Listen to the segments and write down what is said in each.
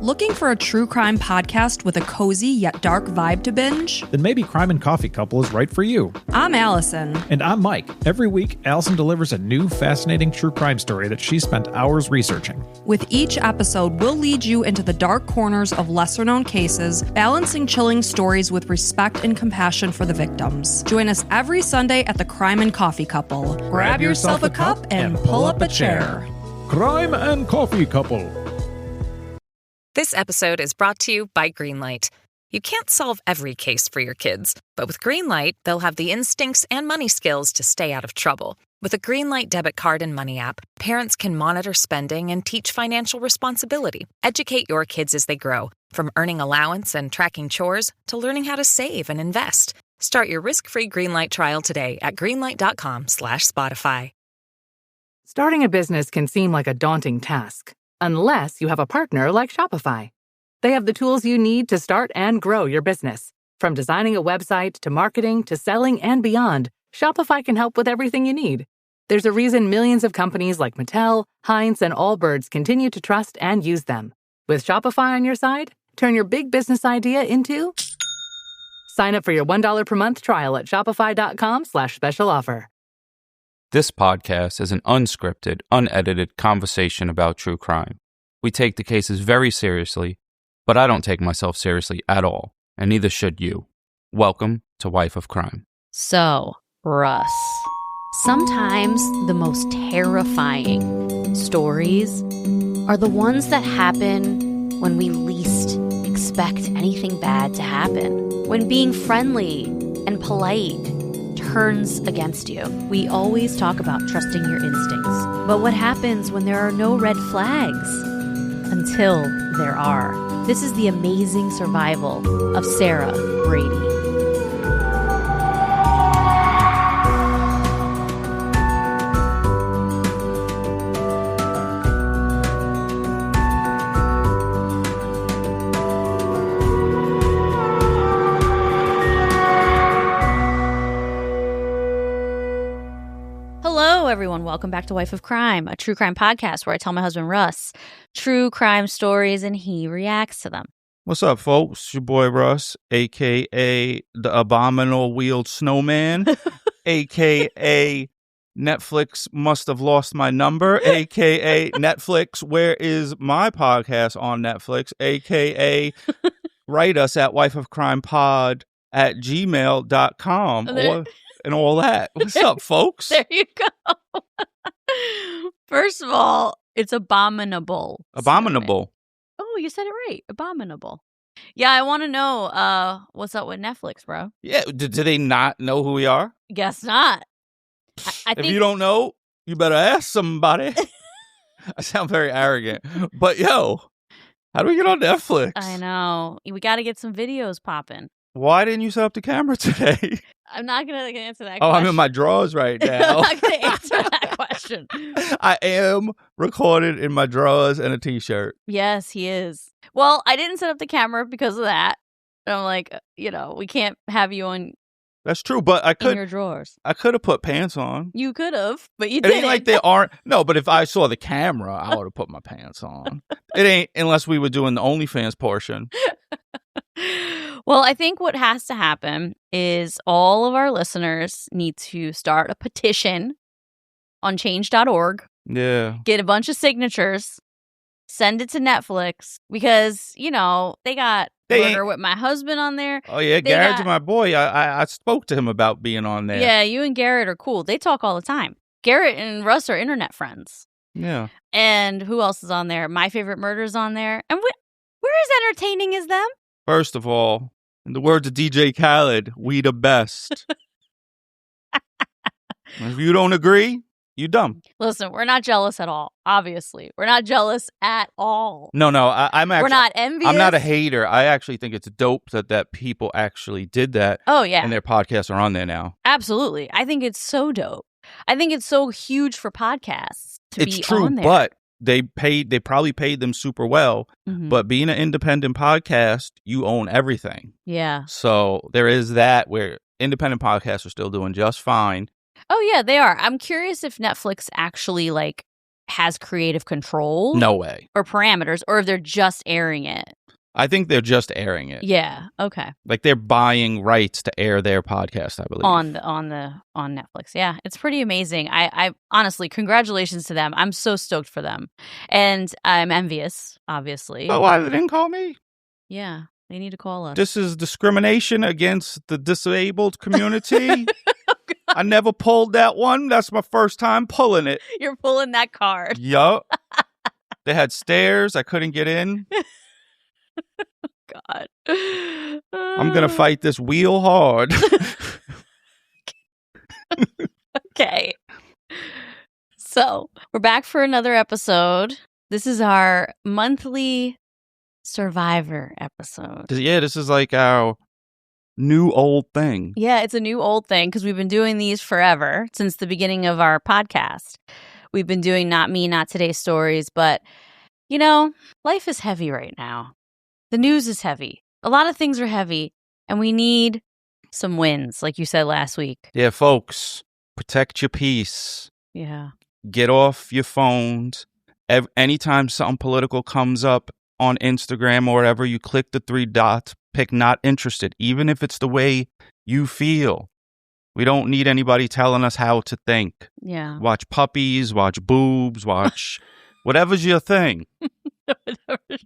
Looking for a true crime podcast with a cozy yet dark vibe to binge? Then maybe Crime and Coffee Couple is right for you. I'm Allison. And I'm Mike. Every week, Allison delivers a new fascinating true crime story that she spent hours researching. With each episode, we'll lead you into the dark corners of lesser-known cases, balancing chilling stories with respect and compassion for the victims. Join us every Sunday at the Crime and Coffee Couple. Grab yourself a cup and pull up a chair. Crime and Coffee Couple. This episode is brought to you by Greenlight. You can't solve every case for your kids, but with Greenlight, they'll have the instincts and money skills to stay out of trouble. With a Greenlight debit card and money app, parents can monitor spending and teach financial responsibility. Educate your kids as they grow, from earning allowance and tracking chores to learning how to save and invest. Start your risk-free Greenlight trial today at greenlight.com/Spotify. Starting a business can seem like a daunting task, unless you have a partner like Shopify. They have the tools you need to start and grow your business. From designing a website to marketing to selling and beyond, Shopify can help with everything you need. There's a reason millions of companies like Mattel, Heinz, and Allbirds continue to trust and use them. With Shopify on your side, turn your big business idea into... Sign up for your $1 per month trial at shopify.com/special offer. This podcast is an unscripted, unedited conversation about true crime. We take the cases very seriously, but I don't take myself seriously at all, and neither should you. Welcome to Wife of Crime. So, Russ, sometimes the most terrifying stories are the ones that happen when we least expect anything bad to happen. When being friendly and polite turns against you. We always talk about trusting your instincts. But what happens when there are no red flags? Until there are. This is the amazing survival of Sarah Brady. Hello, everyone. Welcome back to Wife of Crime, a true crime podcast where I tell my husband, Russ, true crime stories and he reacts to them. What's up, folks? Your boy Russ, a.k.a. the Abominable Wheeled Snowman, a.k.a. Netflix must have lost my number, a.k.a. Netflix, where is my podcast on Netflix, a.k.a. write us at wifeofcrimepod@gmail.com and all that. What's up, folks? There you go. First of all, it's abominable. Abominable. Oh, you said it right. Abominable. Yeah, I want to know what's up with Netflix, bro. Yeah, do they not know who we are? Guess not. I think if you don't know, you better ask somebody. I sound very arrogant. But yo, how do we get on Netflix? I know. We got to get some videos popping. Why didn't you set up the camera today? I'm not going to answer that question. I'm in my drawers right now. I'm not going to answer that question. I am recorded in my drawers and a t-shirt. Yes, he is. Well, I didn't set up the camera because of that. And I'm like, we can't have you on. That's true, but in your drawers. I could have put pants on. You could have, but you It didn't. ain't like they aren't. No, but if I saw the camera, I would have put my pants on. It ain't unless we were doing the OnlyFans portion. Well, I think what has to happen is all of our listeners need to start a petition on change.org. Yeah. Get a bunch of signatures, send it to Netflix because, they got Murder with My Husband on there. Oh, yeah. Garrett's my boy. I spoke to him about being on there. Yeah, you and Garrett are cool. They talk all the time. Garrett and Russ are internet friends. Yeah. And who else is on there? My Favorite Murder's on there. And where as entertaining as them? First of all, in the words of DJ Khaled, we the best. If you don't agree, you dumb. Listen, we're not jealous at all, obviously. We're not jealous at all. No, I'm actually... We're not envious. I'm not a hater. I actually think it's dope that people actually did that. Oh, yeah. And their podcasts are on there now. Absolutely. I think it's so dope. I think it's so huge for podcasts to be on there. It's true, but they probably paid them super well. Mm-hmm. But being an independent podcast, you own everything. Yeah. So there is that where independent podcasts are still doing just fine. Oh, yeah, they are. I'm curious if Netflix actually, has creative control. No way. Or parameters, or if they're just airing it. I think they're just airing it. Yeah. Okay. Like they're buying rights to air their podcast, I believe. On Netflix. Yeah. It's pretty amazing. I honestly, congratulations to them. I'm so stoked for them. And I'm envious, obviously. But why they didn't call me? Yeah. They need to call us. This is discrimination against the disabled community. I never pulled that one. That's my first time pulling it. You're pulling that card. Yup. They had stairs. I couldn't get in. God. I'm going to fight this wheel hard. Okay. So, we're back for another episode. This is our monthly Survivor episode. Yeah, this is like our new old thing. Yeah, it's a new old thing because we've been doing these forever since the beginning of our podcast. We've been doing Not Me, Not Today stories, but, you know, life is heavy right now. The news is heavy. A lot of things are heavy, and we need some wins, like you said last week. Yeah, folks, protect your peace. Yeah. Get off your phones. Anytime something political comes up on Instagram or wherever, you click the 3 dots, pick not interested, even if it's the way you feel. We don't need anybody telling us how to think. Yeah. Watch puppies, watch boobs, watch whatever's your thing.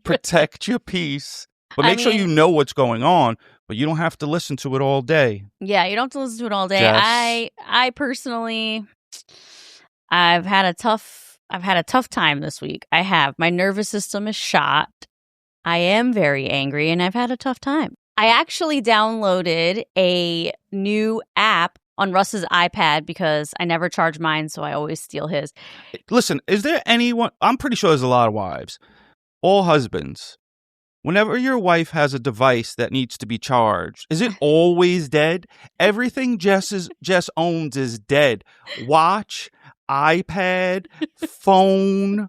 Protect your peace. But make sure you know what's going on, but you don't have to listen to it all day. Yeah, you don't have to listen to it all day. Jess. I personally, I've had a tough time this week. I have. My nervous system is shot. I am very angry, and I've had a tough time. I actually downloaded a new app on Russ's iPad because I never charge mine, so I always steal his. Listen, is there anyone? I'm pretty sure there's a lot of wives, all husbands. Whenever your wife has a device that needs to be charged, is it always dead? Everything Jess owns is dead. Watch, iPad, phone.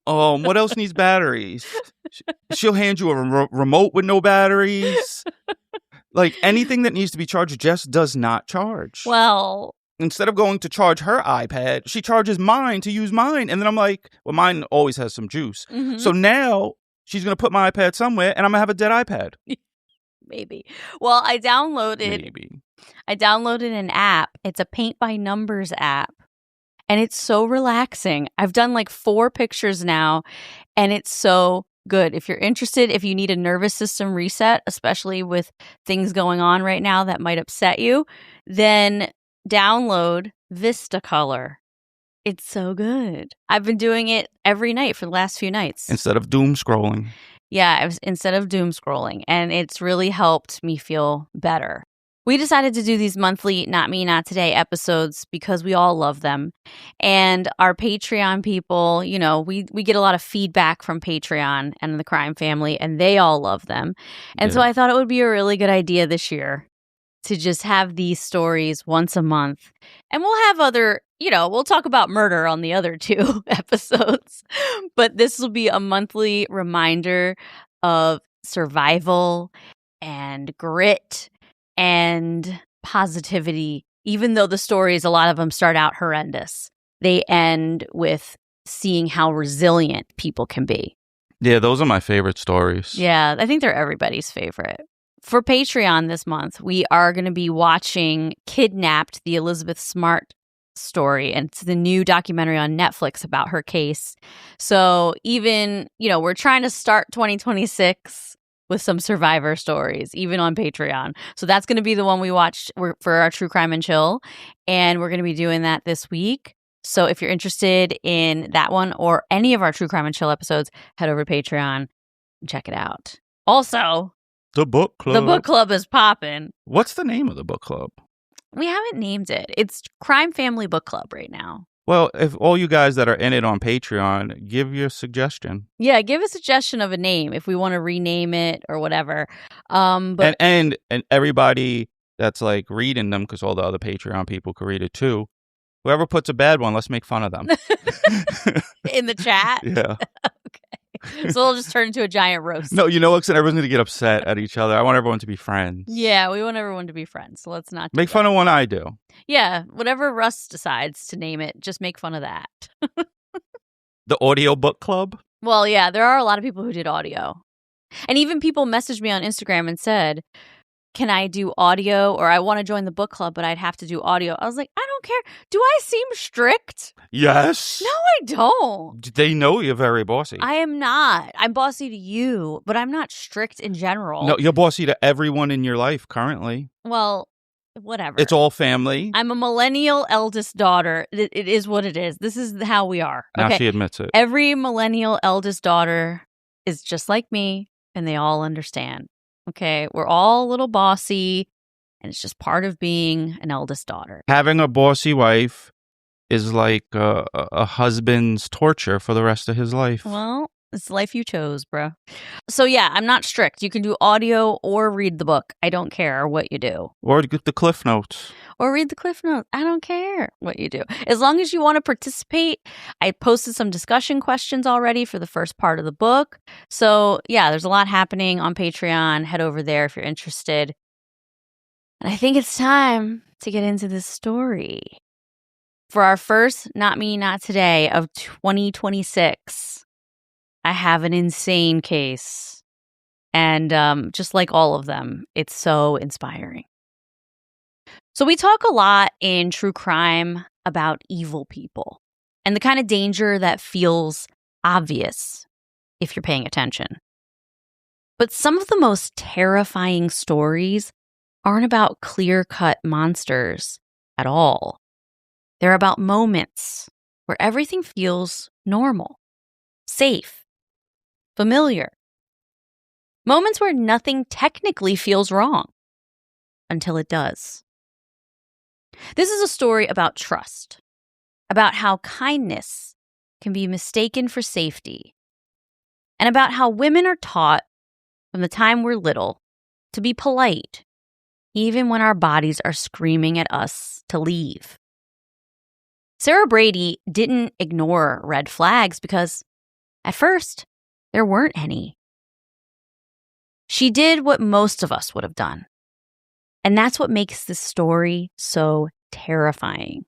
What else needs batteries? She'll hand you a remote with no batteries. Like anything that needs to be charged, Jess does not charge. Well, instead of going to charge her iPad, she charges mine to use mine. And then I'm like, well, mine always has some juice. Mm-hmm. So now she's going to put my iPad somewhere and I'm going to have a dead iPad. Maybe. Well, I downloaded an app. It's a paint by numbers app. And it's so relaxing. I've done like 4 pictures now, and it's so good. If you're interested, if you need a nervous system reset, especially with things going on right now that might upset you, then download Vistacolor. It's so good. I've been doing it every night for the last few nights. Instead of doom scrolling. Yeah, instead of doom scrolling. And it's really helped me feel better. We decided to do these monthly Not Me, Not Today episodes because we all love them. And our Patreon people, you know, we get a lot of feedback from Patreon and the crime family, and they all love them. And so I thought it would be a really good idea this year to just have these stories once a month. And we'll have other, you know, we'll talk about murder on the other 2 episodes. But this will be a monthly reminder of survival and grit and positivity, even though the stories, a lot of them start out horrendous. They end with seeing how resilient people can be. Yeah, those are my favorite stories. Yeah, I think they're everybody's favorite. For Patreon this month, we are going to be watching Kidnapped, the Elizabeth Smart story. And it's the new documentary on Netflix about her case. So even, you know, we're trying to start 2026 with some survivor stories, even on Patreon. So that's going to be the one we watched for our True Crime and Chill. And we're going to be doing that this week. So if you're interested in that one or any of our True Crime and Chill episodes, head over to Patreon and check it out. Also, the book club. The book club is popping. What's the name of the book club? We haven't named it. It's Crime Family Book Club right now. Well, if all you guys that are in it on Patreon, give your suggestion. Yeah, give a suggestion of a name if we want to rename it or whatever. But and everybody that's like reading them, because all the other Patreon people can read it too. Whoever puts a bad one, let's make fun of them. In the chat? Yeah. Okay. So it'll just turn into a giant roast. No, you know what? Everyone's going to get upset at each other. I want everyone to be friends. Yeah, we want everyone to be friends. So let's not make fun of one I do. Yeah, whatever Russ decides to name it, just make fun of that. The audiobook club? Well, yeah, there are a lot of people who did audio. And even people messaged me on Instagram and said, can I do audio? Or I want to join the book club, but I'd have to do audio. I was like, I don't care. Do I seem strict? Yes. No, I don't. They know you're very bossy. I am not. I'm bossy to you, but I'm not strict in general. No, you're bossy to everyone in your life currently. Well, whatever. It's all family. I'm a millennial eldest daughter. It is what it is. This is how we are. Now Okay? she admits it. Every millennial eldest daughter is just like me, and they all understand. Okay? We're all a little bossy, and it's just part of being an eldest daughter. Having a bossy wife is like a husband's torture for the rest of his life. Well, it's the life you chose, bro. So yeah, I'm not strict. You can do audio or read the book. I don't care what you do. Or get the Cliff Notes. Or read the Cliff Notes. I don't care what you do. As long as you want to participate. I posted some discussion questions already for the first part of the book. So yeah, there's a lot happening on Patreon. Head over there if you're interested. And I think it's time to get into this story. For our first Not Me, Not Today of 2026, I have an insane case. And just like all of them, it's so inspiring. So we talk a lot in true crime about evil people and the kind of danger that feels obvious if you're paying attention. But some of the most terrifying stories aren't about clear-cut monsters at all. They're about moments where everything feels normal, safe, familiar. Moments where nothing technically feels wrong until it does. This is a story about trust, about how kindness can be mistaken for safety, and about how women are taught from the time we're little to be polite, even when our bodies are screaming at us to leave. Sarah Brady didn't ignore red flags because, at first, there weren't any. She did what most of us would have done. And that's what makes this story so terrifying.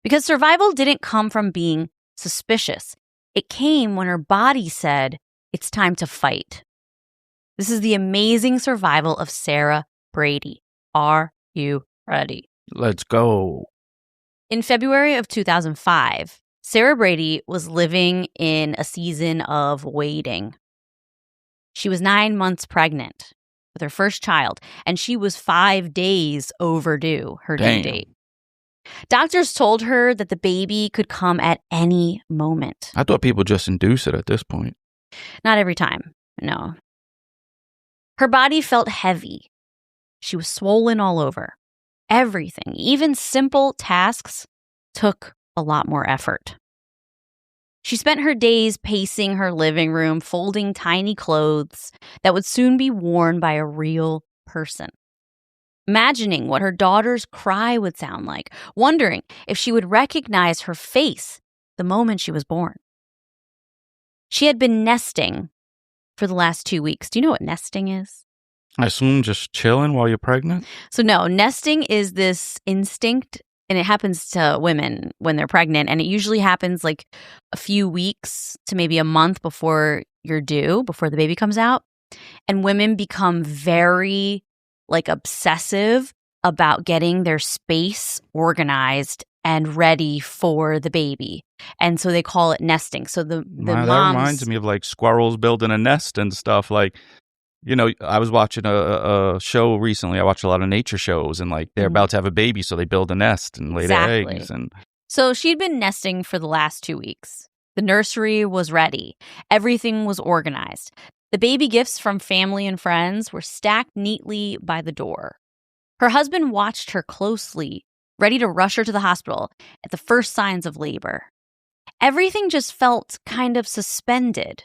Because survival didn't come from being suspicious. It came when her body said, it's time to fight. This is the amazing survival of Sarah Brady. Are you ready? Let's go. In February of 2005, Sarah Brady was living in a season of waiting. She was 9 months pregnant with her first child, and she was 5 days overdue her due date. Doctors told her that the baby could come at any moment. I thought people just induce it at this point. Not every time, no. Her body felt heavy. She was swollen all over. Everything, even simple tasks, took a lot more effort. She spent her days pacing her living room, folding tiny clothes that would soon be worn by a real person. Imagining what her daughter's cry would sound like, wondering if she would recognize her face the moment she was born. She had been nesting for the last 2 weeks. Do you know what nesting is? I assume just chilling while you're pregnant? So no, nesting is this instinct, and it happens to women when they're pregnant, and it usually happens like a few weeks to maybe a month before you're due, before the baby comes out. And women become very obsessive about getting their space organized and ready for the baby. And so they call it nesting. So the moms... That reminds me of squirrels building a nest and stuff. I was watching a show recently. I watched a lot of nature shows, and they're about to have a baby, so they build a nest and lay their eggs. And so she'd been nesting for the last 2 weeks. The nursery was ready. Everything was organized. The baby gifts from family and friends were stacked neatly by the door. Her husband watched her closely, ready to rush her to the hospital at the first signs of labor. Everything just felt kind of suspended.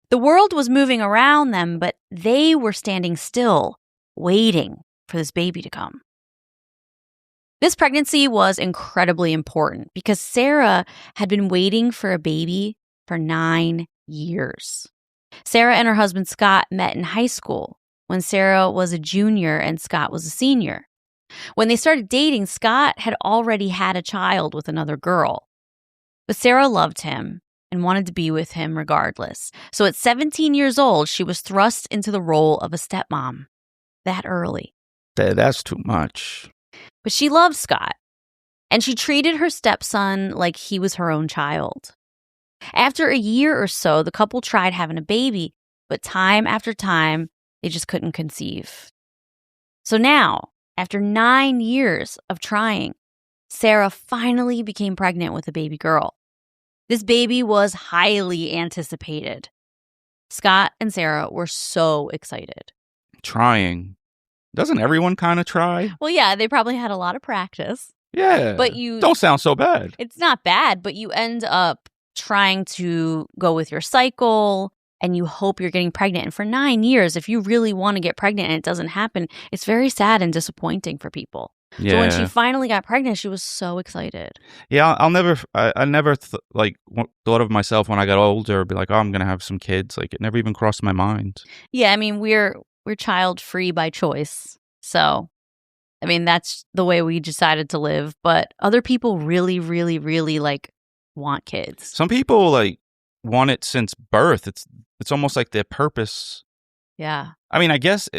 The world was moving around them, but they were standing still, waiting for this baby to come. This pregnancy was incredibly important because Sarah had been waiting for a baby for 9 years. Sarah and her husband Scott met in high school when Sarah was a junior and Scott was a senior. When they started dating, Scott had already had a child with another girl. But Sarah loved him, and wanted to be with him regardless. So at 17 years old, she was thrust into the role of a stepmom that early. That's too much. But she loved Scott, and she treated her stepson like he was her own child. After a year or so, the couple tried having a baby, but time after time, they just couldn't conceive. So now, after 9 years of trying, Sarah finally became pregnant with a baby girl. This baby was highly anticipated. Scott and Sarah were so excited. Trying. Doesn't everyone kind of try? Well, yeah, they probably had a lot of practice. Yeah. But you don't sound so bad. It's not bad, but you end up trying to go with your cycle and you hope you're getting pregnant. And for 9 years, if you really want to get pregnant and it doesn't happen, it's very sad and disappointing for people. Yeah. So when she finally got pregnant, she was so excited. Yeah, I never thought of myself when I got older, be like, oh, I'm going to have some kids. Like, it never even crossed my mind. Yeah, I mean, we're child free by choice. So, I mean, that's the way we decided to live. But other people really, really, really like want kids. Some people like want it since birth. It's almost like their purpose. Yeah. I mean, I guess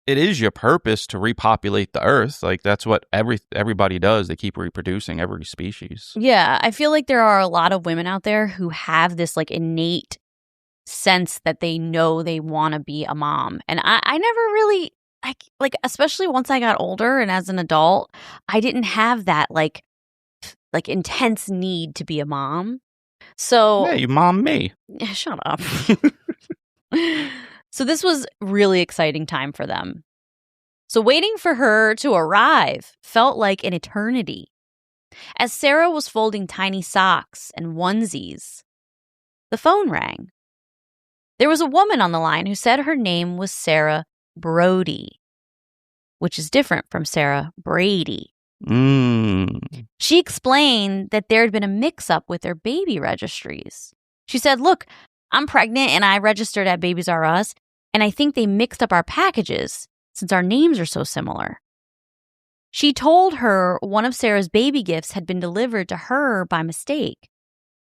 it is your purpose to repopulate the earth. Like, that's what everybody does. They keep reproducing, every species. Yeah, I feel like there are a lot of women out there who have this like innate sense that they know they want to be a mom. And I never really, like especially once I got older and as an adult, I didn't have that like intense need to be a mom. So yeah, you mom me. Shut up. So this was really exciting time for them. So waiting for her to arrive felt like an eternity. As Sarah was folding tiny socks and onesies, the phone rang. There was a woman on the line who said her name was Sarah Brody, which is different from Sarah Brady. She explained that there had been a mix-up with their baby registries. She said, look, I'm pregnant and I registered at Babies R Us, and I think they mixed up our packages since our names are so similar. She told her one of Sarah's baby gifts had been delivered to her by mistake.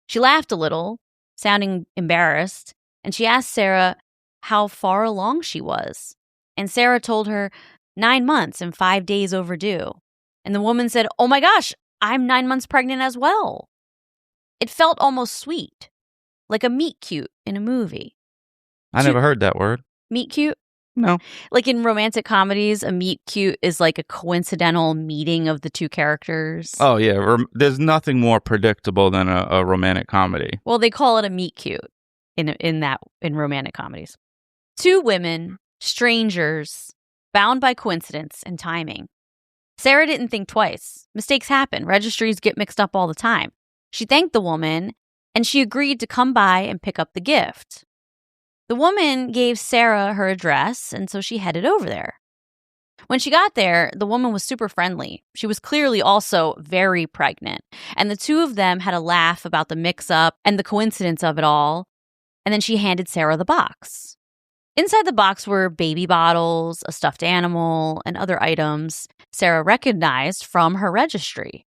She laughed a little, sounding embarrassed, and she asked Sarah how far along she was. And Sarah told her 9 months and 5 days overdue. And the woman said, oh my gosh, I'm 9 months pregnant as well. It felt almost sweet, like a meet cute in a movie. I never heard that word. Meet cute? No. Like in romantic comedies, a meet cute is like a coincidental meeting of the two characters. Oh, yeah. There's nothing more predictable than a romantic comedy. Well, they call it a meet cute in romantic comedies. Two women, strangers, bound by coincidence and timing. Sarah didn't think twice. Mistakes happen. Registries get mixed up all the time. She thanked the woman, and she agreed to come by and pick up the gift. The woman gave Sarah her address, and so she headed over there. When she got there, the woman was super friendly. She was clearly also very pregnant, and the two of them had a laugh about the mix-up and the coincidence of it all, and then she handed Sarah the box. Inside the box were baby bottles, a stuffed animal, and other items Sarah recognized from her registry.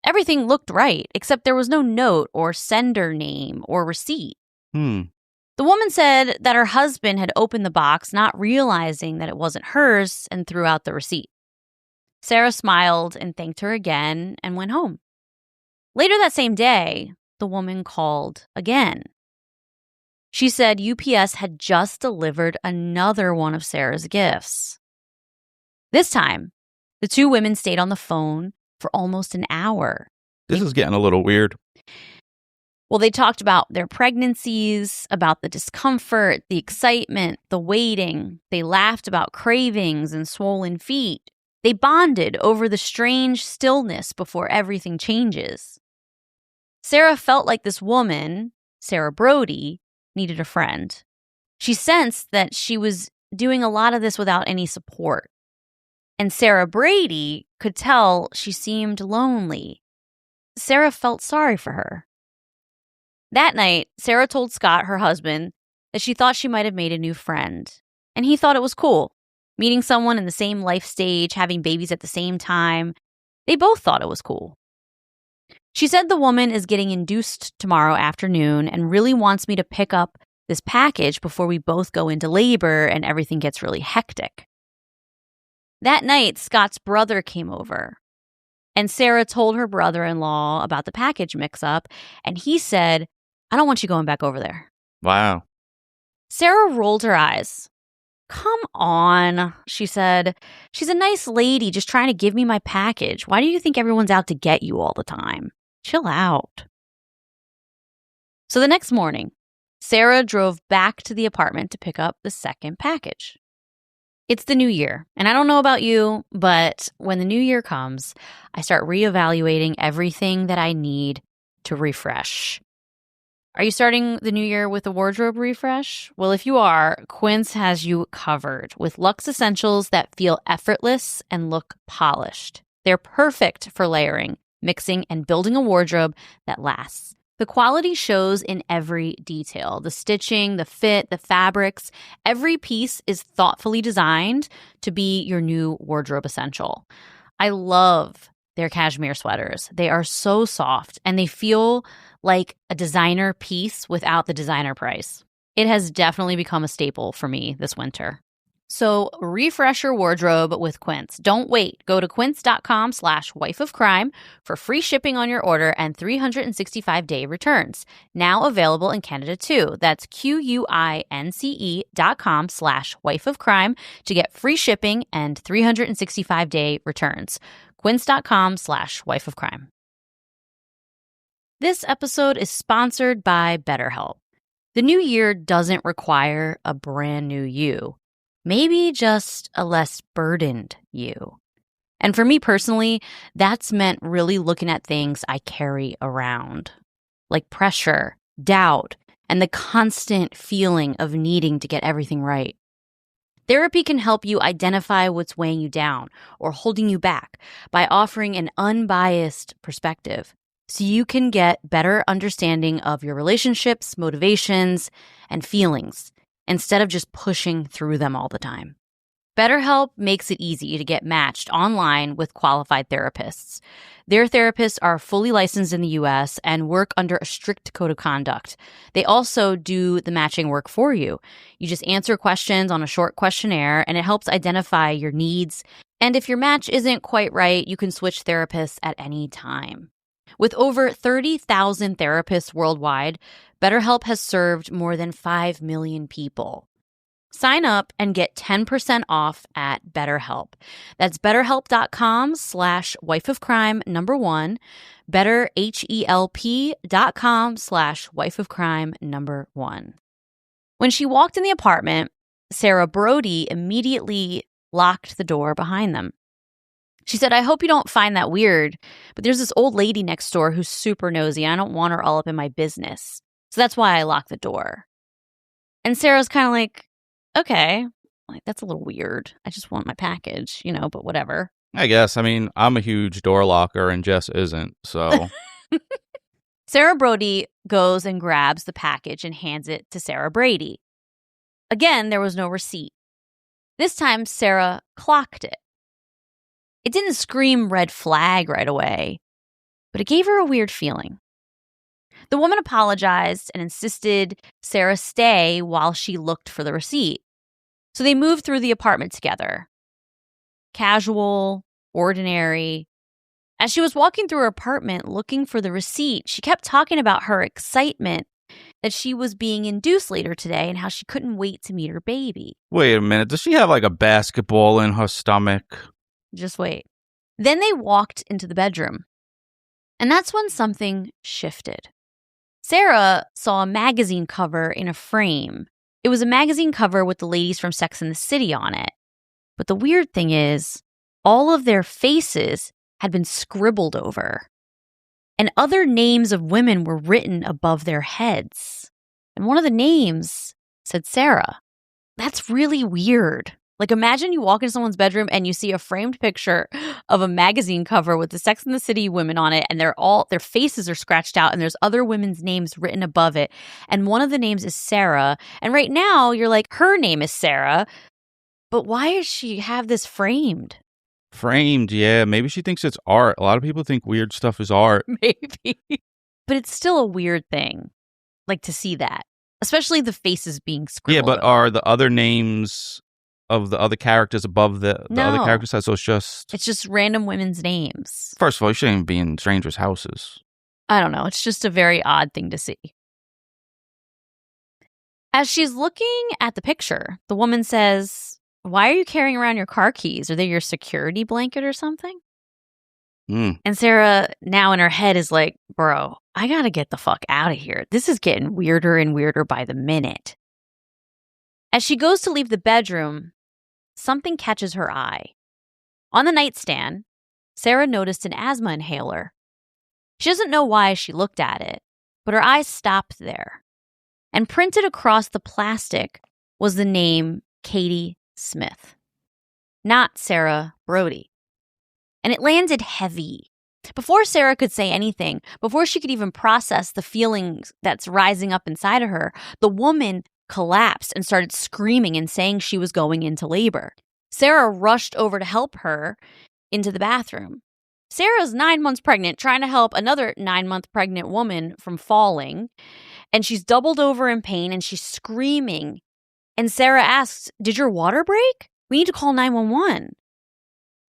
Everything looked right, except there was no note or sender name or receipt. The woman said that her husband had opened the box, not realizing that it wasn't hers, and threw out the receipt. Sarah smiled and thanked her again and went home. Later that same day, the woman called again. She said UPS had just delivered another one of Sarah's gifts. This time, the two women stayed on the phone for almost an hour. This is getting a little weird. Well, they talked about their pregnancies, about the discomfort, the excitement, the waiting. They laughed about cravings and swollen feet. They bonded over the strange stillness before everything changes. Sarah felt like this woman, Sarah Brody, needed a friend. She sensed that she was doing a lot of this without any support. And Sarah Brady could tell she seemed lonely. Sarah felt sorry for her. That night, Sarah told Scott, her husband, that she thought she might have made a new friend. And he thought it was cool. Meeting someone in the same life stage, having babies at the same time. They both thought it was cool. She said the woman is getting induced tomorrow afternoon and really wants me to pick up this package before we both go into labor and everything gets really hectic. That night, Scott's brother came over, and Sarah told her brother-in-law about the package mix-up, and he said, I don't want you going back over there. Wow. Sarah rolled her eyes. Come on, she said. She's a nice lady just trying to give me my package. Why do you think everyone's out to get you all the time? Chill out. So the next morning, Sarah drove back to the apartment to pick up the second package. It's the new year, and I don't know about you, but when the new year comes, I start reevaluating everything that I need to refresh. Are you starting the new year with a wardrobe refresh? Well, if you are, Quince has you covered with luxe essentials that feel effortless and look polished. They're perfect for layering, mixing, and building a wardrobe that lasts. The quality shows in every detail. The stitching, the fit, the fabrics. Every piece is thoughtfully designed to be your new wardrobe essential. I love their cashmere sweaters. They are so soft and they feel like a designer piece without the designer price. It has definitely become a staple for me this winter. So refresh your wardrobe with Quince. Don't wait. Go to quince.com/wifeofcrime for free shipping on your order and 365-day returns. Now available in Canada too. That's QUINCE.com/wifeofcrime to get free shipping and 365-day returns. Quince.com/wifeofcrime. This episode is sponsored by BetterHelp. The new year doesn't require a brand new you. Maybe just a less burdened you. And for me personally, that's meant really looking at things I carry around, like pressure, doubt, and the constant feeling of needing to get everything right. Therapy can help you identify what's weighing you down or holding you back by offering an unbiased perspective so you can get better understanding of your relationships, motivations, and feelings instead of just pushing through them all the time. BetterHelp makes it easy to get matched online with qualified therapists. Their therapists are fully licensed in the U.S. and work under a strict code of conduct. They also do the matching work for you. You just answer questions on a short questionnaire, and it helps identify your needs. And if your match isn't quite right, you can switch therapists at any time. With over 30,000 therapists worldwide, BetterHelp has served more than 5 million people. Sign up and get 10% off at BetterHelp. That's betterhelp.com/wifeofcrime1, betterhelp.com/wifeofcrime1. When she walked in the apartment, Sarah Brody immediately locked the door behind them. She said, I hope you don't find that weird, but there's this old lady next door who's super nosy. I don't want her all up in my business. So that's why I locked the door. And Sarah's kind of like, okay, like that's a little weird. I just want my package, but whatever. I guess. I mean, I'm a huge door locker and Jess isn't, so. Sarah Brody goes and grabs the package and hands it to Sarah Brady. Again, there was no receipt. This time, Sarah clocked it. It didn't scream red flag right away, but it gave her a weird feeling. The woman apologized and insisted Sarah stay while she looked for the receipt. So they moved through the apartment together. Casual, ordinary. As she was walking through her apartment looking for the receipt, she kept talking about her excitement that she was being induced later today and how she couldn't wait to meet her baby. Wait a minute. Does she have like a basketball in her stomach? Just wait. Then they walked into the bedroom. And that's when something shifted. Sarah saw a magazine cover in a frame. It was a magazine cover with the ladies from Sex and the City on it. But the weird thing is, all of their faces had been scribbled over. And other names of women were written above their heads. And one of the names said Sarah. That's really weird. Like, imagine you walk into someone's bedroom and you see a framed picture of a magazine cover with the Sex and the City women on it, and their faces are scratched out, and there's other women's names written above it. And one of the names is Sarah. And right now, you're like, her name is Sarah, but why does she have this framed? Framed, yeah. Maybe she thinks it's art. A lot of people think weird stuff is art. Maybe. But it's still a weird thing, like, to see that. Especially the faces being scribbled. Yeah, but over. are the other names of the other characters above the other No. characters? So it's just random women's names. First of all, you shouldn't even be in strangers' houses. I don't know. It's just a very odd thing to see. As she's looking at the picture, the woman says, "Why are you carrying around your car keys? Are they your security blanket or something?" And Sarah, now in her head, is like, bro, I gotta get the fuck out of here. This is getting weirder and weirder by the minute. As she goes to leave the bedroom, something catches her eye. On the nightstand, Sarah noticed an asthma inhaler. She doesn't know why she looked at it, but her eyes stopped there. And printed across the plastic was the name Katie Smith, not Sarah Brody. And it landed heavy. Before Sarah could say anything, before she could even process the feelings that's rising up inside of her, the woman collapsed and started screaming and saying she was going into labor. Sarah rushed over to help her into the bathroom. Sarah's 9 months pregnant, trying to help another 9-month pregnant woman from falling. And she's doubled over in pain and she's screaming. And Sarah asks, "Did your water break? We need to call 911.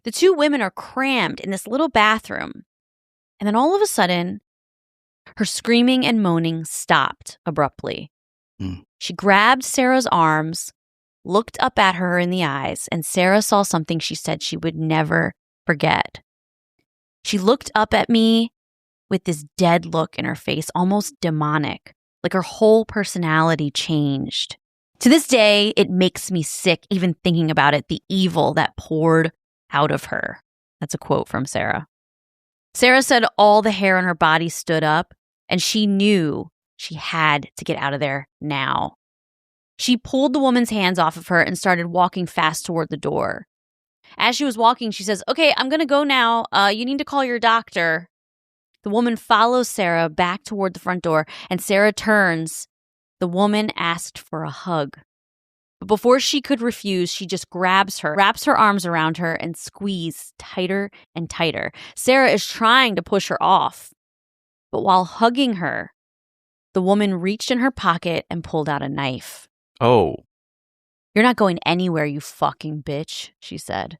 The two women are crammed in this little bathroom. And then all of a sudden, her screaming and moaning stopped abruptly. She grabbed Sarah's arms, looked up at her in the eyes, and Sarah saw something she said she would never forget. She looked up at me with this dead look in her face, almost demonic, like her whole personality changed. To this day, it makes me sick even thinking about it, the evil that poured out of her. That's a quote from Sarah. Sarah said all the hair on her body stood up, and she knew she had to get out of there now. She pulled the woman's hands off of her and started walking fast toward the door. As she was walking, she says, "Okay, I'm going to go now. You need to call your doctor." The woman follows Sarah back toward the front door, and Sarah turns. The woman asked for a hug. But before she could refuse, she just grabs her, wraps her arms around her, and squeezes tighter and tighter. Sarah is trying to push her off. But while hugging her, the woman reached in her pocket and pulled out a knife. Oh. "You're not going anywhere, you fucking bitch," she said.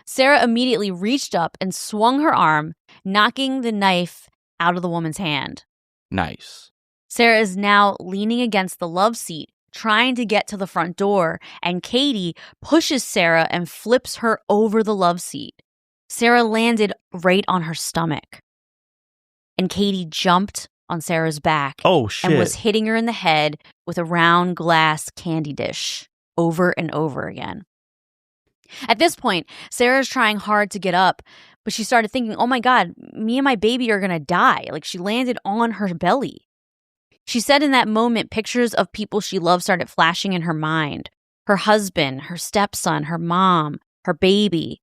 Sarah immediately reached up and swung her arm, knocking the knife out of the woman's hand. Nice. Sarah is now leaning against the love seat, trying to get to the front door, and Katie pushes Sarah and flips her over the love seat. Sarah landed right on her stomach. And Katie jumped on Sarah's back. Oh, shit. And was hitting her in the head with a round glass candy dish over and over again. At this point, Sarah's trying hard to get up, but she started thinking, oh my God, me and my baby are going to die. Like, she landed on her belly. She said in that moment, pictures of people she loved started flashing in her mind. Her husband, her stepson, her mom, her baby.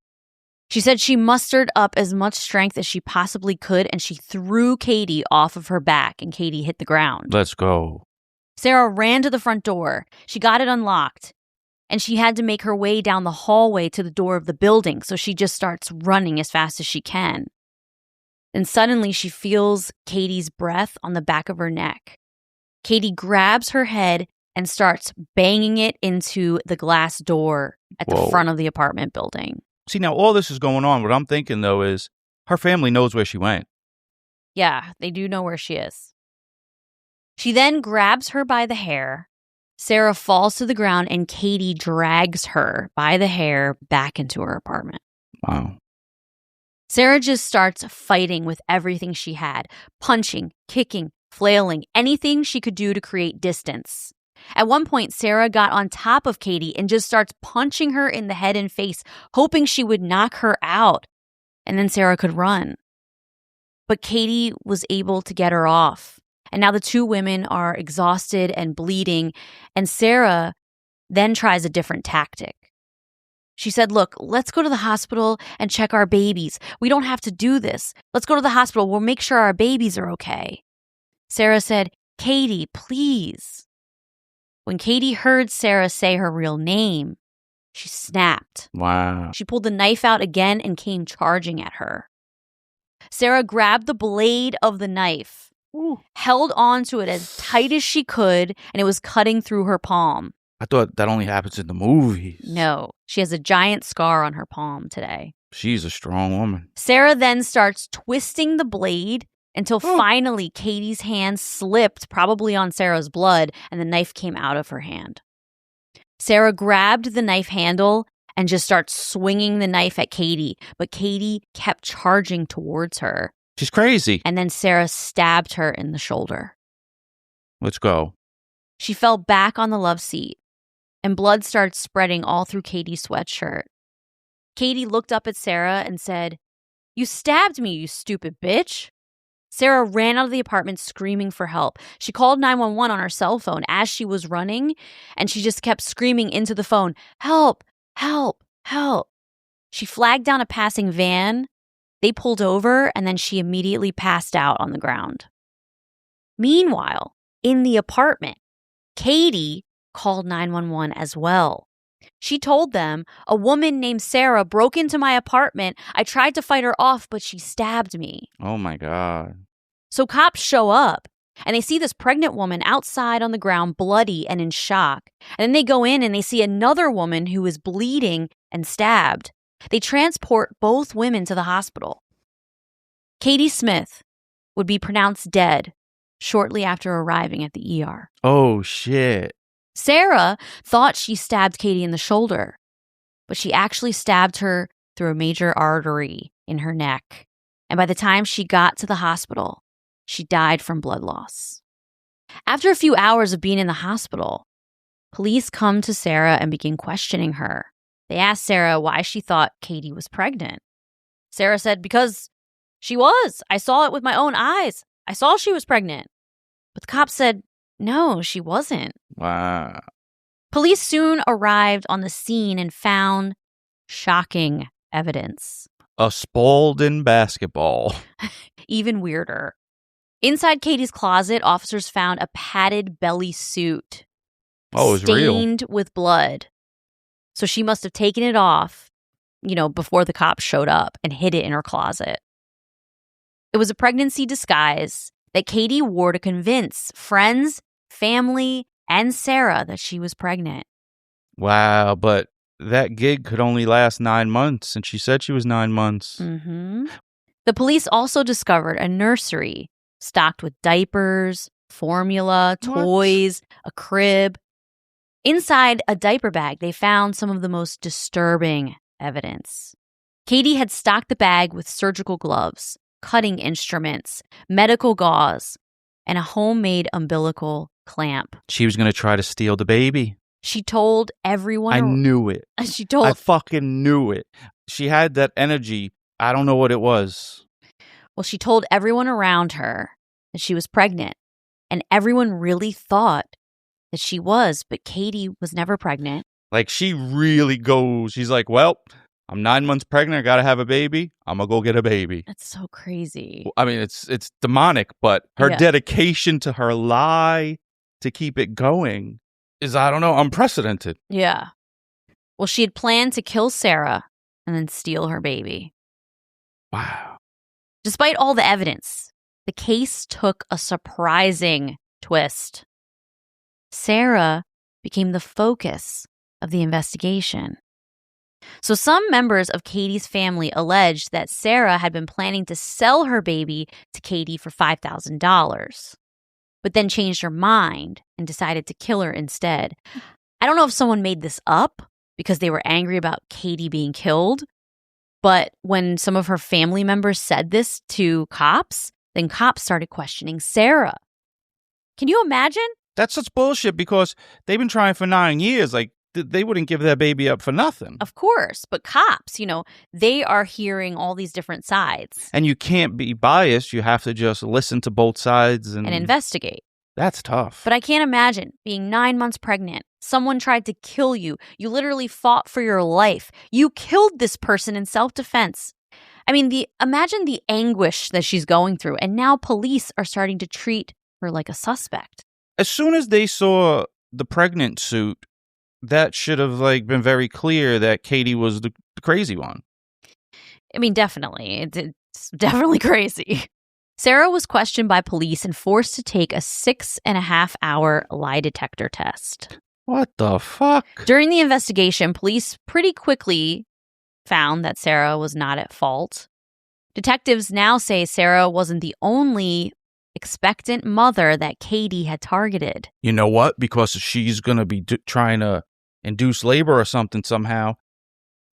She said she mustered up as much strength as she possibly could, and she threw Katie off of her back, and Katie hit the ground. Let's go. Sarah ran to the front door. She got it unlocked, and she had to make her way down the hallway to the door of the building, so she just starts running as fast as she can. And suddenly she feels Katie's breath on the back of her neck. Katie grabs her head and starts banging it into the glass door at the front of the apartment building. See, now all this is going on. What I'm thinking, though, is her family knows where she went. Yeah, they do know where she is. She then grabs her by the hair. Sarah falls to the ground, and Katie drags her by the hair back into her apartment. Wow. Sarah just starts fighting with everything she had, punching, kicking, flailing, anything she could do to create distance. At one point, Sarah got on top of Katie and just starts punching her in the head and face, hoping she would knock her out, and then Sarah could run. But Katie was able to get her off, and now the two women are exhausted and bleeding, and Sarah then tries a different tactic. She said, look, let's go to the hospital and check our babies. We don't have to do this. Let's go to the hospital. We'll make sure our babies are okay. Sarah said, Katie, please. When Katie heard Sarah say her real name, She snapped. Wow. She pulled the knife out again and came charging at her. Sarah grabbed the blade of the knife, held on to it as tight as she could, and it was cutting through her palm. I thought that only happens in the movies. No, she has a giant scar on her palm today. She's a strong woman. Sarah then starts twisting the blade until finally Katie's hand slipped, probably on Sarah's blood, and the knife came out of her hand. Sarah grabbed the knife handle and just starts swinging the knife at Katie, but Katie kept charging towards her. She's crazy. And then Sarah stabbed her in the shoulder. Let's go. She fell back on the love seat, and blood started spreading all through Katie's sweatshirt. Katie looked up at Sarah and said, "You stabbed me, you stupid bitch." Sarah ran out of the apartment screaming for help. She called 911 on her cell phone as she was running, and she just kept screaming into the phone, "Help, help, help." She flagged down a passing van. They pulled over, and then she immediately passed out on the ground. Meanwhile, in the apartment, Katie called 911 as well. She told them, "A woman named Sarah broke into my apartment. I tried to fight her off, but she stabbed me." Oh, my God. So cops show up, and they see this pregnant woman outside on the ground, bloody and in shock. And then they go in and they see another woman who is bleeding and stabbed. They transport both women to the hospital. Katie Smith would be pronounced dead shortly after arriving at the ER. Oh, shit. Sarah thought she stabbed Katie in the shoulder, but she actually stabbed her through a major artery in her neck. And by the time she got to the hospital, she died from blood loss. After a few hours of being in the hospital, police come to Sarah and begin questioning her. They asked Sarah why she thought Katie was pregnant. Sarah said, "Because she was. I saw it with my own eyes. I saw she was pregnant." But the cops said, "No, she wasn't." Wow. Police soon arrived on the scene and found shocking evidence. A Spalding basketball. Even weirder. Inside Katie's closet, officers found a padded belly suit. Oh, it was real. Stained with blood. So she must have taken it off, before the cops showed up and hid it in her closet. It was a pregnancy disguise that Katie wore to convince friends, family, and Sarah that she was pregnant. Wow, but that gig could only last 9 months, and she said she was 9 months. Mm-hmm. The police also discovered a nursery stocked with diapers, formula, toys, a crib. Inside a diaper bag, they found some of the most disturbing evidence. Katie had stocked the bag with surgical gloves, cutting instruments, medical gauze, and a homemade umbilical clamp. She was going to try to steal the baby. She told everyone. I knew it. I fucking knew it. She had that energy. I don't know what it was. Well, she told everyone around her that she was pregnant, and everyone really thought that she was, but Katie was never pregnant. Like, she really goes. She's like, "Well, I'm 9 months pregnant. I got to have a baby. I'm going to go get a baby." That's so crazy. I mean, it's demonic, but her dedication to her lie to keep it going is, I don't know, unprecedented. Yeah. Well, she had planned to kill Sarah and then steal her baby. Wow. Despite all the evidence, the case took a surprising twist. Sarah became the focus of the investigation. So some members of Katie's family alleged that Sarah had been planning to sell her baby to Katie for $5,000, but then changed her mind and decided to kill her instead. I don't know if someone made this up because they were angry about Katie being killed, but when some of her family members said this to cops, then cops started questioning Sarah. Can you imagine? That's such bullshit because they've been trying for 9 years. Like, they wouldn't give that baby up for nothing. Of course. But cops, they are hearing all these different sides. And you can't be biased. You have to just listen to both sides and investigate. That's tough. But I can't imagine being 9 months pregnant. Someone tried to kill you. You literally fought for your life. You killed this person in self-defense. I mean, imagine the anguish that she's going through. And now police are starting to treat her like a suspect. As soon as they saw the pregnant suit, that should have like been very clear that Katie was the crazy one. I mean, definitely. It's definitely crazy. Sarah was questioned by police and forced to take a 6.5-hour lie detector test. What the fuck? During the investigation, police pretty quickly found that Sarah was not at fault. Detectives now say Sarah wasn't the only expectant mother that Katie had targeted. You know what? Because she's going to be trying to induce labor or something somehow.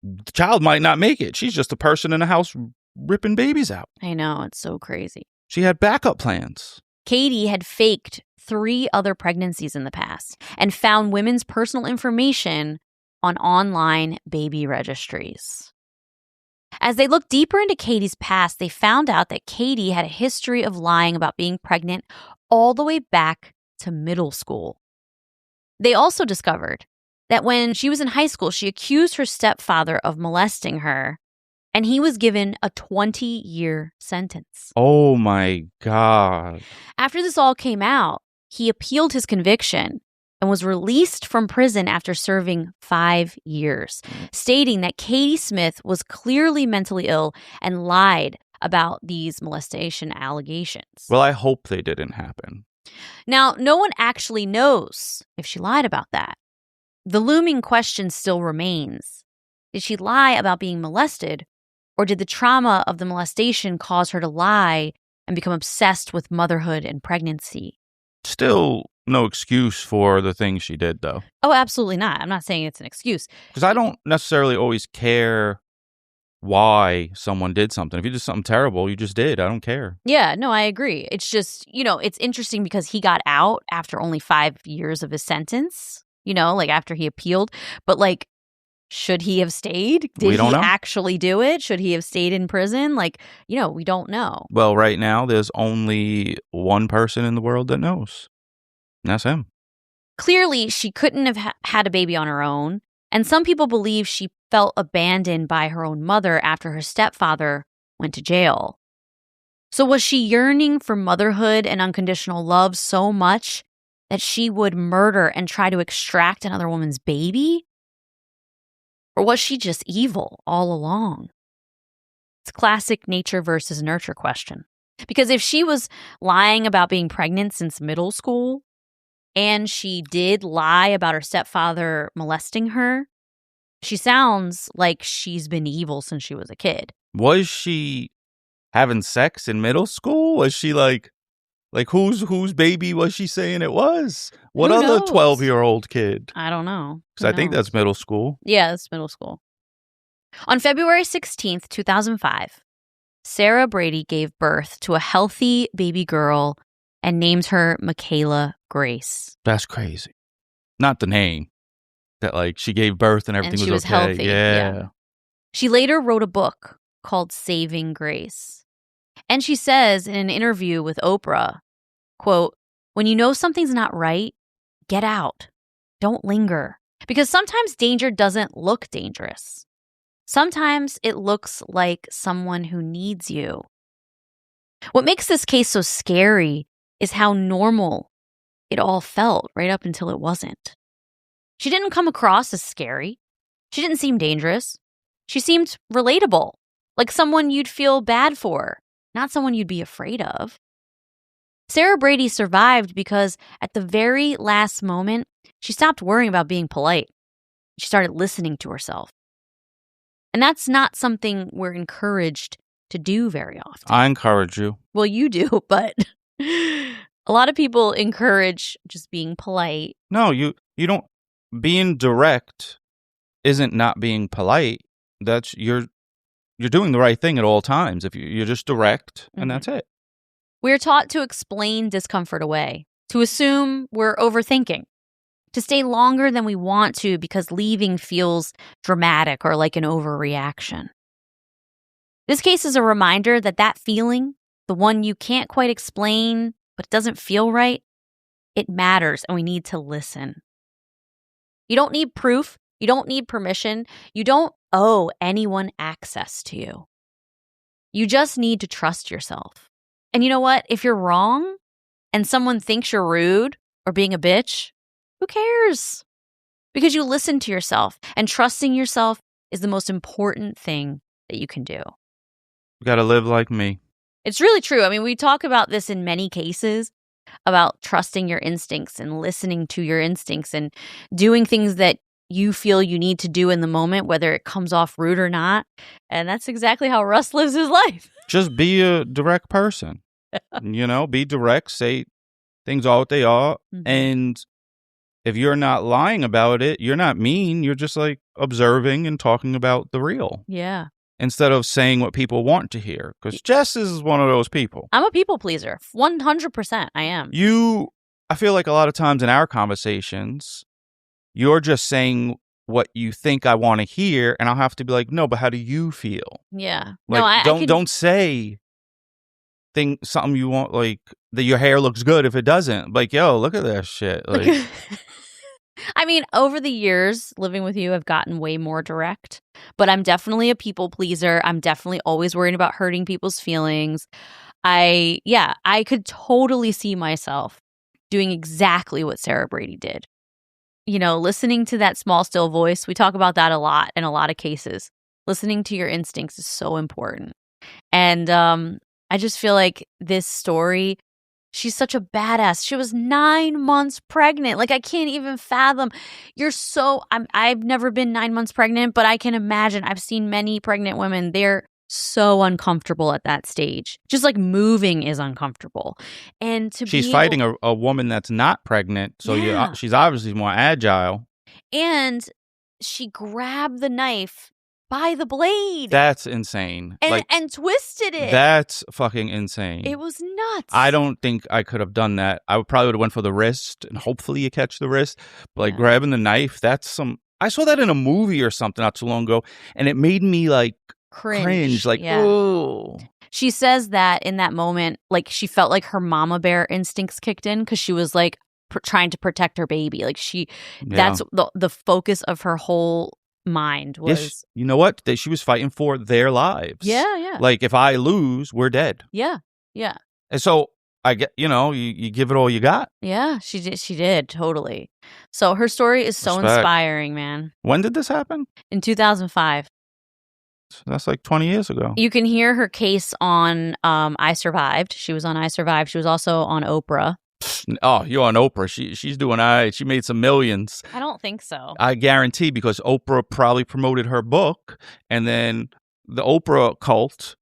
The child might not make it. She's just a person in the house ripping babies out. I know, it's so crazy. She had backup plans. Katie had faked 3 other pregnancies in the past and found women's personal information on online baby registries. As they looked deeper into Katie's past, they found out that Katie had a history of lying about being pregnant all the way back to middle school. They also discovered that when she was in high school, she accused her stepfather of molesting her, and he was given a 20-year sentence. Oh my God. After this all came out, he appealed his conviction and was released from prison after serving 5 years, stating that Katie Smith was clearly mentally ill and lied about these molestation allegations. Well, I hope they didn't happen. Now, no one actually knows if she lied about that. The looming question still remains. Did she lie about being molested, or did the trauma of the molestation cause her to lie and become obsessed with motherhood and pregnancy? Still no excuse for the things she did, though. Oh, absolutely not. I'm not saying it's an excuse. Because I don't necessarily always care why someone did something. If you did something terrible, you just did. I don't care. Yeah, no, I agree. It's just, it's interesting because he got out after only 5 years of his sentence, like after he appealed. But like, should he have stayed? Did We don't he know. actually do it? Should he have stayed in prison? Like, we don't know. Well, right now, there's only one person in the world that knows. And that's him. Clearly, she couldn't have had a baby on her own. And some people believe she felt abandoned by her own mother after her stepfather went to jail. So was she yearning for motherhood and unconditional love so much that she would murder and try to extract another woman's baby? Or was she just evil all along? It's a classic nature versus nurture question. Because if she was lying about being pregnant since middle school, and she did lie about her stepfather molesting her, she sounds like she's been evil since she was a kid. Was she having sex in middle school? Was she like whose baby was she saying it was? What Who other knows? 12-year-old kid? I don't know. Because I think that's middle school. Yeah, that's middle school. On February 16th, 2005, Sarah Brady gave birth to a healthy baby girl and named her Michaela Grace. That's crazy. Not the name. That like she gave birth and everything And she was okay. healthy, Yeah. yeah. She later wrote a book called Saving Grace. And she says in an interview with Oprah, quote, "When you know something's not right, get out. Don't linger. Because sometimes danger doesn't look dangerous. Sometimes it looks like someone who needs you." What makes this case so scary is how normal it all felt right up until it wasn't. She didn't come across as scary. She didn't seem dangerous. She seemed relatable, like someone you'd feel bad for, not someone you'd be afraid of. Sarah Brady survived because at the very last moment, she stopped worrying about being polite. She started listening to herself. And that's not something we're encouraged to do very often. I encourage you. Well, you do, but a lot of people encourage just being polite. No, you don't. Being direct isn't not being polite. That's you're doing the right thing at all times. If you're just direct, and that's it. We're taught to explain discomfort away, to assume we're overthinking, to stay longer than we want to because leaving feels dramatic or like an overreaction. This case is a reminder that feeling, the one you can't quite explain, but it doesn't feel right, it matters and we need to listen. You don't need proof. You don't need permission. You don't owe anyone access to you. You just need to trust yourself. And you know what? If you're wrong and someone thinks you're rude or being a bitch, who cares? because you listen to yourself, and trusting yourself is the most important thing that you can do. You got to live like me. It's really true. I mean, we talk about this in many cases about trusting your instincts and listening to your instincts and doing things that you feel you need to do in the moment, whether it comes off rude or not. And that's exactly how Russ lives his life. Just be a direct person. Be direct, say things are what they are. Mm-hmm. And if you're not lying about it, you're not mean. You're just like observing and talking about the real. Yeah. Instead of saying what people want to hear. Because Jess is one of those people. I'm a people pleaser. 100% I am. I feel like a lot of times in our conversations, you're just saying what you think I want to hear, and I'll have to be like, no, but how do you feel? Yeah. Like, don't say something you want, like that your hair looks good if it doesn't. Like, yo, look at that shit. Like, I mean, over the years living with you, I've gotten way more direct, but I'm definitely a people pleaser. I'm definitely always worried about hurting people's feelings. I could totally see myself doing exactly what Sarah Brady did. Listening to that small, still voice. We talk about that a lot in a lot of cases. Listening to your instincts is so important. And I just feel like this story, she's such a badass. She was 9 months pregnant. Like, I can't even fathom. I've never been 9 months pregnant, but I can imagine. I've seen many pregnant women. They're so uncomfortable at that stage. Just like moving is uncomfortable. And she's fighting a woman that's not pregnant. So she's obviously more agile. And she grabbed the knife by the blade. That's insane. And twisted it. That's fucking insane. It was nuts. I don't think I could have done that. I probably would have went for the wrist, and hopefully you catch the wrist. But grabbing the knife, I saw that in a movie or something not too long ago, and it made me like cringe. Like, oh. She says that in that moment, like, she felt like her mama bear instincts kicked in because she was like trying to protect her baby. Like, that's the focus of her whole mind was. Yes, you know what? She was fighting for their lives. Yeah. Like, if I lose, we're dead. Yeah. And so I get, you give it all you got. Yeah, she did totally. So her story is so inspiring, man. When did this happen? In 2005. That's like 20 years ago. You can hear her case on I Survived. She was on I Survived. She was also on Oprah. Oh, you're on Oprah. She's doing all right. She made some millions. I don't think so. I guarantee, because Oprah probably promoted her book, and then the Oprah cult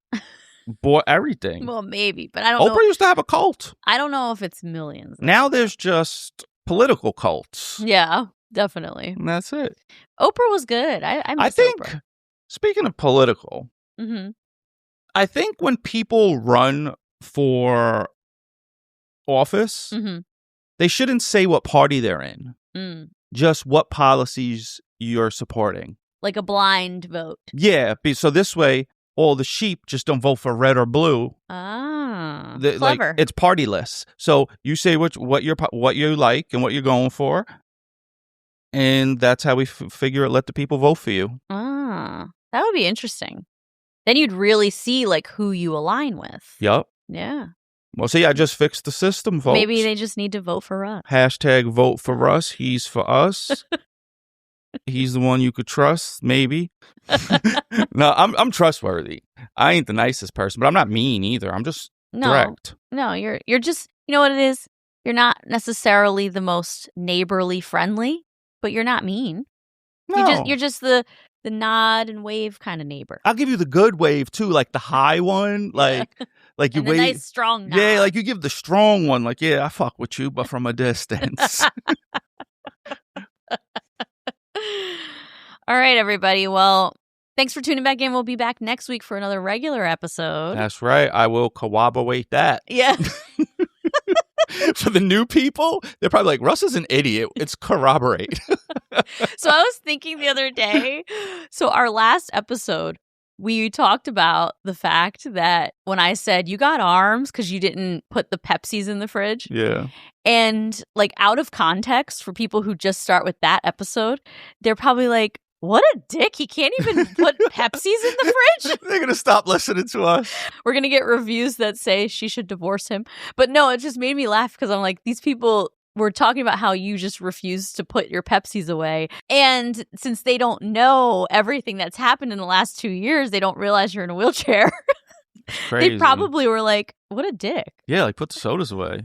bought everything. Well, maybe, but I don't know. Oprah used to have a cult. I don't know if it's millions. Now there's just political cults. Yeah, definitely. And that's it. Oprah was good. I think, Oprah. Speaking of political, I think when people run for office, they shouldn't say what party they're in, just what policies you're supporting. Like a blind vote. Yeah, so this way, all the sheep just don't vote for red or blue. Ah, clever. Like, it's partyless. So you say what you like and what you're going for, and that's how we figure it. Let the people vote for you. Ah, that would be interesting. Then you'd really see like who you align with. Yep. Yeah. Well, see, I just fixed the system, folks. Maybe they just need to vote for Russ. Hashtag vote for Russ. He's for us. He's the one you could trust, maybe. No, I'm trustworthy. I ain't the nicest person, but I'm not mean either. I'm just direct. No, you're just, you know what it is? You're not necessarily the most neighborly friendly, but you're not mean. No. You're just the nod and wave kind of neighbor. I'll give you the good wave too, like the high one, like you and wave. The nice strong nod. Yeah, like you give the strong one, like, yeah, I fuck with you, but from a distance. All right, everybody. Well, thanks for tuning back in. We'll be back next week for another regular episode. That's right. I will corroborate that. Yeah. For the new people, they're probably like, Russ is an idiot. It's corroborate. So I was thinking the other day, so our last episode, we talked about the fact that when I said you got arms because you didn't put the Pepsis in the fridge. Yeah. And like out of context for people who just start with that episode, they're probably like, what a dick. He can't even put Pepsis in the fridge. They're going to stop listening to us. We're going to get reviews that say she should divorce him. But no, it just made me laugh because I'm like, these people were talking about how you just refuse to put your Pepsis away. And since they don't know everything that's happened in the last 2 years, they don't realize you're in a wheelchair. Crazy. They probably were like, what a dick. Yeah, like put the sodas away.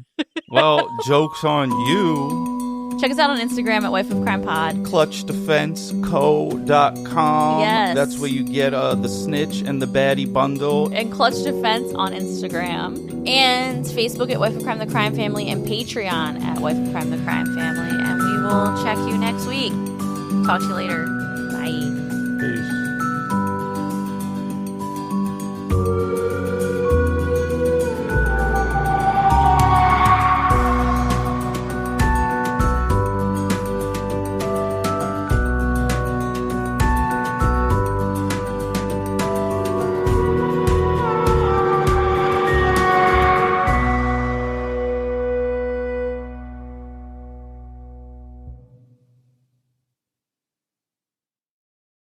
Well, joke's on you. Check us out on Instagram at Wife of Crime Pod. ClutchDefenseCo.com. Yes. That's where you get the snitch and the baddie bundle. And Clutch Defense on Instagram. And Facebook at Wife of Crime, the Crime Family. And Patreon at Wife of Crime, the Crime Family. And we will check you next week. Talk to you later. Bye.